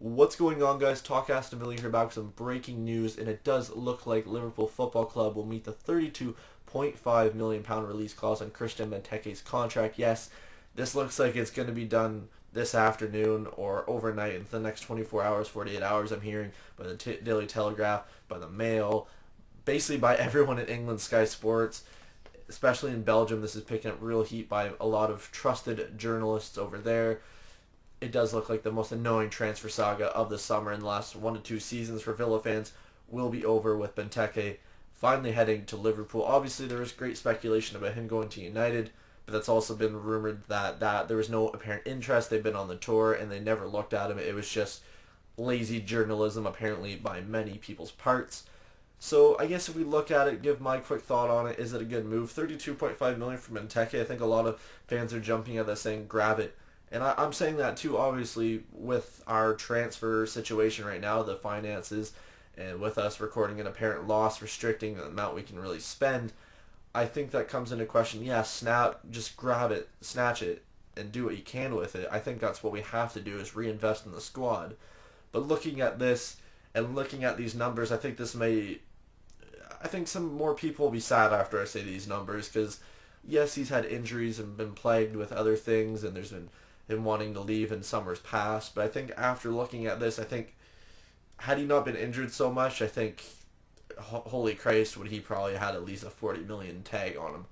What's going on, guys? TalkAstonVilla here, back with some breaking news, and it does look like Liverpool Football Club will meet the £32.5 million release clause on Christian Benteke's contract. Yes, this looks like it's going to be done this afternoon or overnight in the next 24 hours, 48 hours, I'm hearing, by the Daily Telegraph, by the Mail, basically by everyone in England, Sky Sports. Especially in Belgium, this is picking up real heat by a lot of trusted journalists over there. It does look like the most annoying transfer saga of the summer in the last 1 to 2 seasons for Villa fans will be over, with Benteke finally heading to Liverpool. Obviously, there was great speculation about him going to United, but that's also been rumored that there was no apparent interest. They've been on the tour and they never looked at him. It was just lazy journalism, apparently, by many people's parts. So I guess if we look at it, give my quick thought on it, is it a good move? 32.5 million from Benteke. I think a lot of fans are jumping at that saying grab it. And I'm saying that too, obviously, with our transfer situation right now, the finances, and with us recording an apparent loss restricting the amount we can really spend. I think that comes into question. Yeah, just grab it, snatch it, and do what you can with it. I think that's what we have to do, is reinvest in the squad. But looking at this and looking at these numbers, I think some more people will be sad after I say these numbers, because yes, he's had injuries and been plagued with other things, and there's been him wanting to leave in summers past. But I think after looking at this, I think had he not been injured so much, I think, holy Christ, would he probably had at least a 40 million tag on him.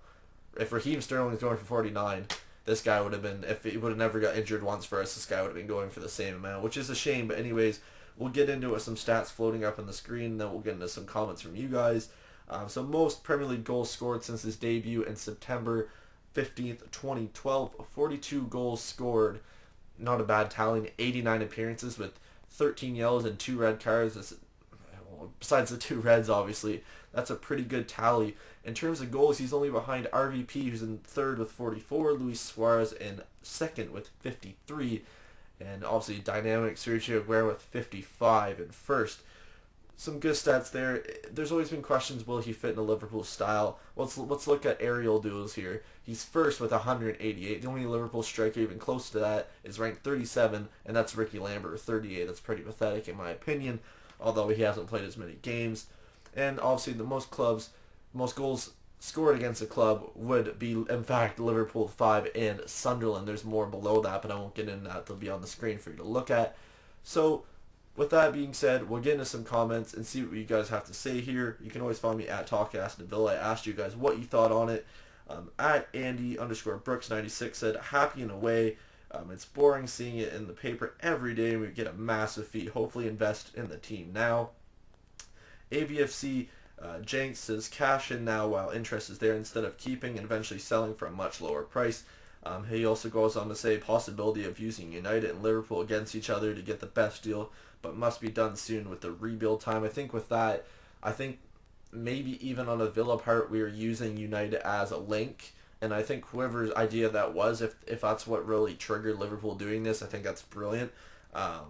If Raheem Sterling's going for 49, this guy would have been, if he would have never got injured once for us, this guy would have been going for the same amount, which is a shame. But anyways, we'll get into it with some stats floating up on the screen, then we'll get into some comments from you guys. So most Premier League goals scored since his debut in September 15th, 2012, 42 goals scored. Not a bad tally. 89 appearances with 13 yellows and 2 red cards. Besides the 2 reds, obviously, that's a pretty good tally. In terms of goals, he's only behind RVP, who's in third with 44, Luis Suarez in second with 53, and obviously dynamic Sergio Aguero with 55 in first. Some good stats there. There's always been questions, will he fit in a Liverpool style? Let's look at aerial duels here. He's first with 188. The only Liverpool striker even close to that is ranked 37, and that's Ricky Lambert with 38. That's pretty pathetic in my opinion, although he hasn't played as many games. And obviously the most goals scored against a club would be, in fact, Liverpool 5 and Sunderland. There's more below that, but I won't get into that. They'll be on the screen for you to look at. So with that being said, we'll get into some comments and see what you guys have to say here. You can always find me at TalkAstonVilla. I asked you guys what you thought on it. At Andy_Brooks96 said, happy in a way. It's boring seeing it in the paper every day, and we get a massive fee. Hopefully invest in the team now. AVFC Jenks says, cash in now while interest is there instead of keeping and eventually selling for a much lower price. He also goes on to say, possibility of using United and Liverpool against each other to get the best deal, but must be done soon with the rebuild time. I think with that, I think maybe even on a Villa part, we are using United as a link. And I think whoever's idea that was, if that's what really triggered Liverpool doing this, I think that's brilliant. I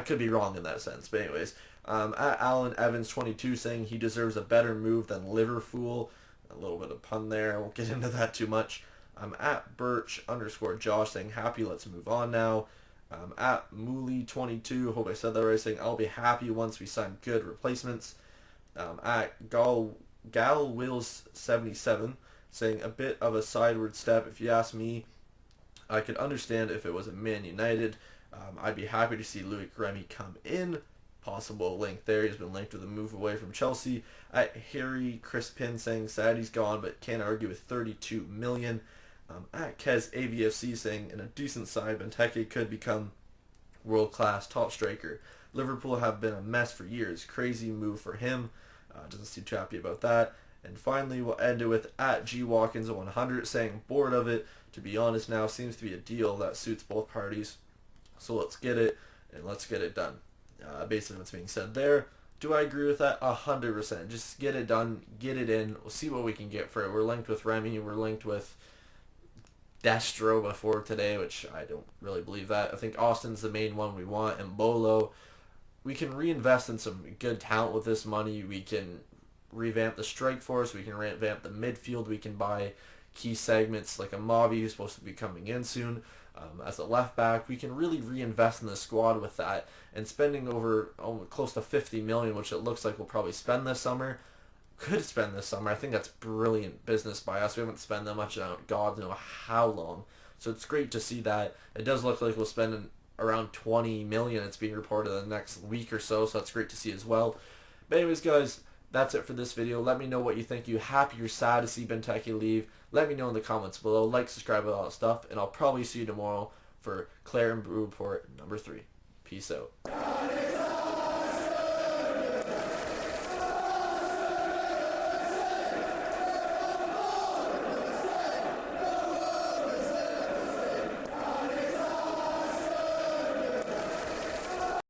could be wrong in that sense. But anyways, at Alan Evans 22 saying he deserves a better move than Liverpool. A little bit of pun there. I won't get into that too much. I'm at Birch_Josh saying happy, let's move on now. At Mooley22, hope I said that right, saying I'll be happy once we sign good replacements. At Galwills77 saying a bit of a sideward step. If you ask me, I could understand if it was a Man United. I'd be happy to see Louis Remy come in. Possible link there. He's been linked with a move away from Chelsea. At Harry Crispin saying sad he's gone, but can't argue with 32 million. At Kez AVFC saying in a decent side, Benteke could become world-class top striker. Liverpool have been a mess for years. Crazy move for him. Doesn't seem too happy about that. And finally, we'll end it with at GWatkins100 saying bored of it. To be honest now, seems to be a deal that suits both parties. So let's get it, and let's get it done. Basically what's being said there. Do I agree with that? 100%. Just get it done, get it in. We'll see what we can get for it. We're linked with Remy. We're linked with Destro before today, which I don't really believe that. I think Austin's the main one we want, and Bolo. We can reinvest in some good talent with this money. We can revamp the strike force. We can revamp the midfield. We can buy key segments like a Mavi, who's supposed to be coming in soon. as a left back. We can really reinvest in the squad with that, and spending over close to 50 million, which it looks like we'll probably spend this summer. Could spend this summer. I think that's brilliant business by us. We haven't spent that much in God knows how long. So it's great to see that. It does look like we'll spend around 20 million. It's being reported in the next week or so. So that's great to see as well. But anyways, guys, that's it for this video. Let me know what you think. You happy or sad to see Benteke leave? Let me know in the comments below. Like, subscribe, all that stuff. And I'll probably see you tomorrow for Claire and Brew Report number 3. Peace out.